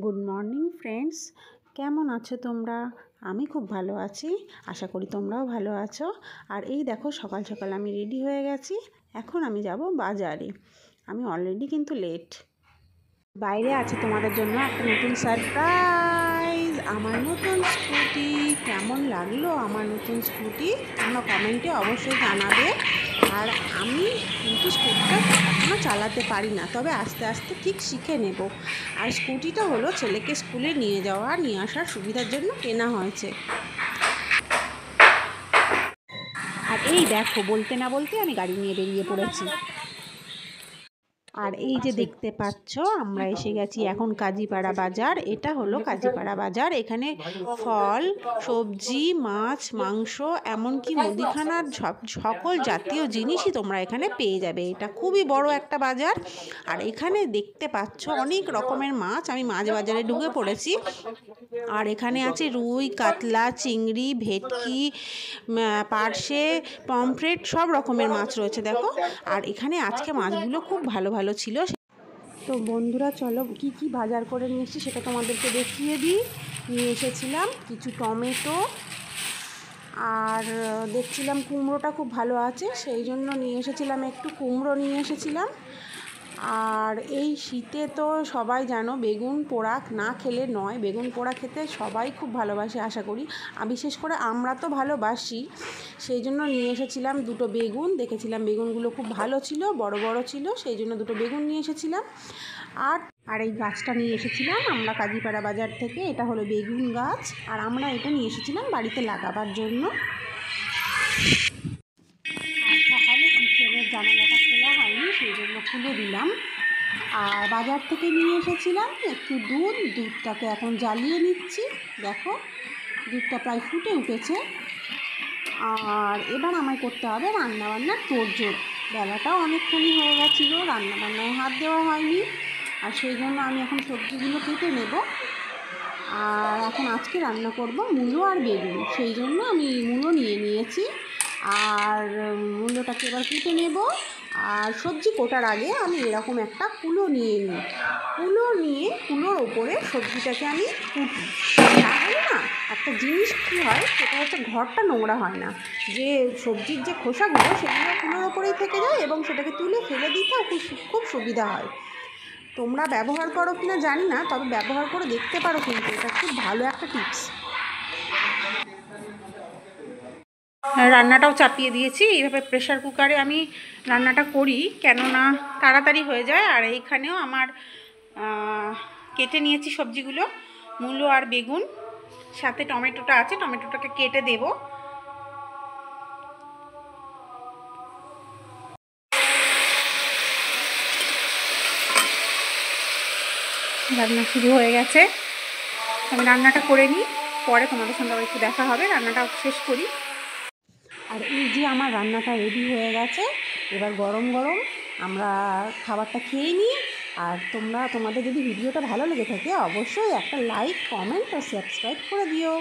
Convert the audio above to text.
Good morning friends, কেমন আছো তোমরা? আমি খুব ভালো আছি, আশা করি তোমরাও ভালো আছো। আর এই দেখো সকাল সকাল আমি রেডি হয়ে গেছি। এখন আমি যাব বাজারে। আমি অলরেডি কিন্তু লেট। বাইরে আছে তোমাদের জন্য একটা নতুন সারপ্রাইজ, আমার নতুন স্কুটি। কেমন লাগলো আমার নতুন স্কুটি তোমরা কমেন্টে অবশ্যই জানাবে। আর আমি কিন্তু স্কুটিটা এখনও চালাতে পারি না, তবে আস্তে আস্তে ঠিক শিখে নেব। আর স্কুটিটা হলো ছেলেকে স্কুলে নিয়ে যাওয়া নিয়ে আসার সুবিধার জন্য কেনা হয়েছে। আর এই দেখো, বলতে না বলতে আমি গাড়ি নিয়ে বেরিয়ে পড়েছি। আর এই যে দেখতে পাচ্ছ, আমরা এসে গেছি এখন কাজীপাড়া বাজার। এটা হলো কাজীপাড়া বাজার। এখানে ফল, সবজি, মাছ, মাংস, এমনকি মুদিখানার সকল জাতীয় জিনিসই তোমরা এখানে পেয়ে যাবে। এটা খুবই বড় একটা বাজার। আর এখানে দেখতে পাচ্ছ অনেক রকমের মাছ। আমি মাছ বাজারে ঢুকে পড়েছি। আর এখানে আছে রুই, কাতলা, চিংড়ি, ভেটকি, পার্শে, পমফ্রেট, সব রকমের মাছ রয়েছে দেখো। আর এখানে আজকে মাছগুলো খুব ভালো ভালো ছিল। তো বন্ধুরা চলো কি কি বাজার করে নিয়ে এসেছি সেটা তোমাদেরকে দেখিয়ে দিই। নিয়ে এসেছিলাম কিছু টমেটো, আর দেখছিলাম কুমড়োটা খুব ভালো আছে, সেই জন্য নিয়ে এসেছিলাম একটু কুমড়ো নিয়ে এসেছিলাম। আর এই শীতে তো সবাই জানো বেগুন পোড়া না খেলে নয়। বেগুন পোড়া খেতে সবাই খুব ভালোবাসে আশা করি, বিশেষ করে আমরা তো ভালোবাসি। সেই জন্য নিয়ে এসেছিলাম দুটো বেগুন। দেখেছিলাম বেগুনগুলো খুব ভালো ছিল, বড় বড় ছিল, সেই জন্য দুটো বেগুন নিয়ে এসেছিলাম। আর এই গাছটা নিয়ে এসেছিলাম আমরা কাজীপাড়া বাজার থেকে। এটা হলো বেগুন গাছ, আর আমরা এটা নিয়ে এসেছিলাম বাড়িতে লাগাবার জন্য। আর সকালে কিচেনের জানালাটা খোলা হয়নি, সেই জন্য খুলে দিলাম। আর বাজার থেকে নিয়ে এসেছিলাম একটু দুধটাকে এখন জ্বালিয়ে নিচ্ছি। দেখো দুধটা প্রায় ফুটে উঠেছে। আর এবার আমায় করতে হবে রান্নাবান্নার তোড়জোড়। বেলাটাও অনেকখানি হয়ে গেছিলো, রান্নাবান্নায় হাত দেওয়া হয়নি। আর সেই জন্য আমি এখন সবজিগুলো কেটে নেব। আর এখন আজকে রান্না করব মূলো আর বেগুন, সেই জন্য আমি মূলো নিয়ে নিয়েছি। আর মূলোটাকে এবার কুটে নেব। আর সবজি কোটার আগে আমি এরকম একটা কুলো নিয়ে নিই। কুলো নিয়ে কুলোর ওপরে সবজিটাকে আমি কুটি। তাহলে না একটা জিনিস কী হয়, সেটা হচ্ছে ঘরটা নোংরা হয় না। যে সবজির যে খোসাগুলো সেগুলো কুলোর ওপরেই থেকে যায় এবং সেটাকে তুলে ফেলে দিতেও খুব সুবিধা হয়। তোমরা ব্যবহার করো কিনা জানি না, তবে ব্যবহার করে দেখতে পারো, কিন্তু এটা খুব ভালো একটা টিপস। রান্নাটাও চাপিয়ে দিয়েছি। এইভাবে প্রেশার কুকারে আমি রান্নাটা করি, কেননা তাড়াতাড়ি হয়ে যায়। আর এইখানেও আমার কেটে নিয়েছি সবজিগুলো, মূলো আর বেগুন, সাথে টমেটোটা আছে, টমেটোটাকে কেটে দেব। রান্না শুরু হয়ে গেছে। আমি রান্নাটা করে নিই, পরে তোমাদের সঙ্গে আবার একটু দেখা হবে। রান্নাটা শেষ করি। আর এই যে আমার রান্নাটা রেডি হয়ে গেছে, এবার গরম গরম আমরা খাবারটা খেয়ে নিই। আর তোমাদের যদি ভিডিওটা ভালো লেগে থাকে অবশ্যই একটা লাইক, কমেন্ট ও সাবস্ক্রাইব করে দিও।